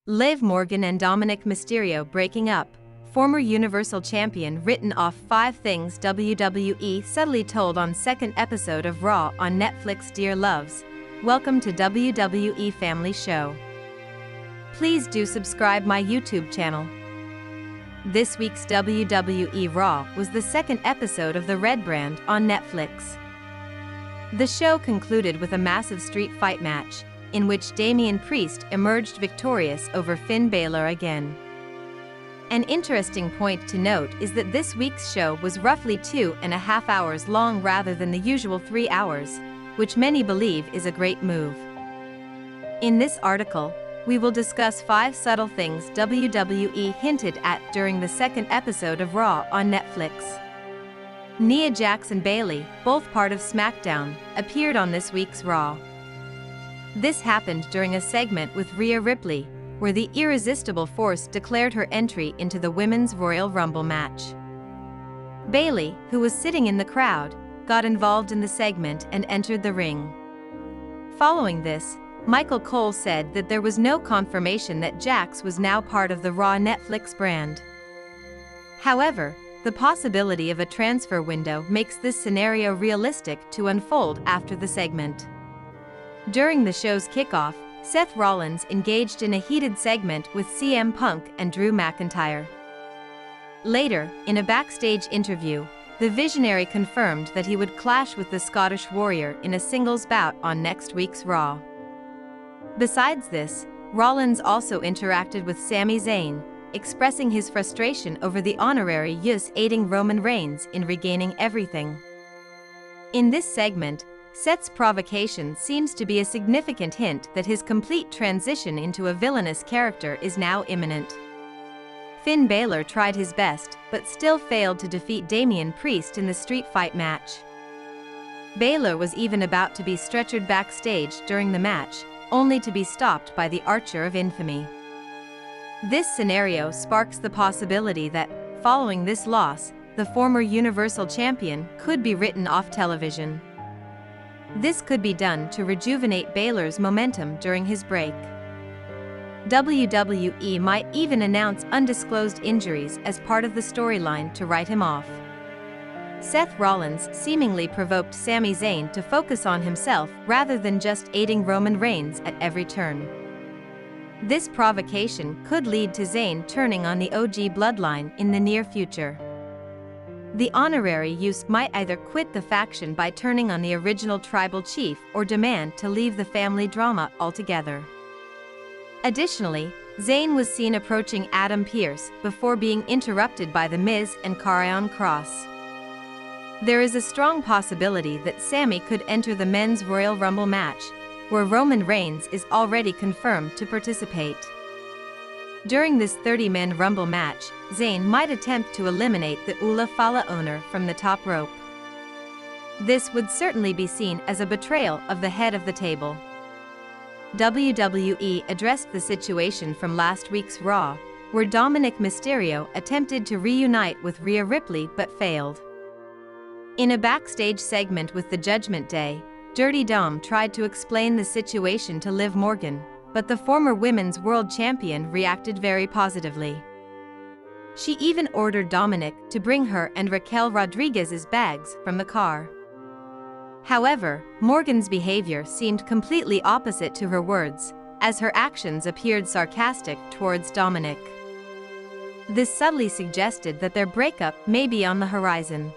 Liv Morgan and Dominik Mysterio breaking up. Former Universal Champion written off 5 things WWE subtly told on second episode of Raw on Netflix. Dear loves, welcome to WWE Family Show. Please do subscribe my YouTube channel. This week's WWE Raw was the second episode of the Red Brand on Netflix. The show concluded with a massive street fight match, in which Damian Priest emerged victorious over Finn Balor again. An interesting point to note is that this week's show was roughly 2.5 hours long rather than the usual 3 hours, which many believe is a great move. In this article, we will discuss 5 subtle things WWE hinted at during the second episode of Raw on Netflix. Nia Jax and Bayley, both part of SmackDown, appeared on this week's Raw. This happened during a segment with Rhea Ripley, where the Irresistible Force declared her entry into the Women's Royal Rumble match. Bayley, who was sitting in the crowd, got involved in the segment and entered the ring. Following this, Michael Cole said that there was no confirmation that Jax was now part of the Raw Netflix brand. However, the possibility of a transfer window makes this scenario realistic to unfold after the segment. During the show's kickoff, Seth Rollins engaged in a heated segment with CM Punk and Drew McIntyre. Later, in a backstage interview, the Visionary confirmed that he would clash with the Scottish Warrior in a singles bout on next week's Raw. Besides this, Rollins also interacted with Sami Zayn, expressing his frustration over the honorary Usos aiding Roman Reigns in regaining everything. In this segment, Seth's provocation seems to be a significant hint that his complete transition into a villainous character is now imminent. Finn Balor tried his best, but still failed to defeat Damian Priest in the street fight match. Balor was even about to be stretchered backstage during the match, only to be stopped by the Archer of Infamy. This scenario sparks the possibility that, following this loss, the former Universal Champion could be written off television. This could be done to rejuvenate Balor's momentum during his break. WWE might even announce undisclosed injuries as part of the storyline to write him off. Seth Rollins seemingly provoked Sami Zayn to focus on himself rather than just aiding Roman Reigns at every turn. This provocation could lead to Zayn turning on the OG bloodline in the near future. The honorary Usos might either quit the faction by turning on the original tribal chief or demand to leave the family drama altogether. Additionally, Zayn was seen approaching Adam Pearce before being interrupted by The Miz and Karrion Kross. There is a strong possibility that Sami could enter the Men's Royal Rumble match, where Roman Reigns is already confirmed to participate. During this 30-man Rumble match, Zayn might attempt to eliminate the Ula Fala owner from the top rope. This would certainly be seen as a betrayal of the head of the table. WWE addressed the situation from last week's Raw, where Dominik Mysterio attempted to reunite with Rhea Ripley but failed. In a backstage segment with the Judgment Day, Dirty Dom tried to explain the situation to Liv Morgan, but the former Women's World Champion reacted very positively. She even ordered Dominik to bring her and Raquel Rodriguez's bags from the car. However, Morgan's behavior seemed completely opposite to her words, as her actions appeared sarcastic towards Dominik. This subtly suggested that their breakup may be on the horizon.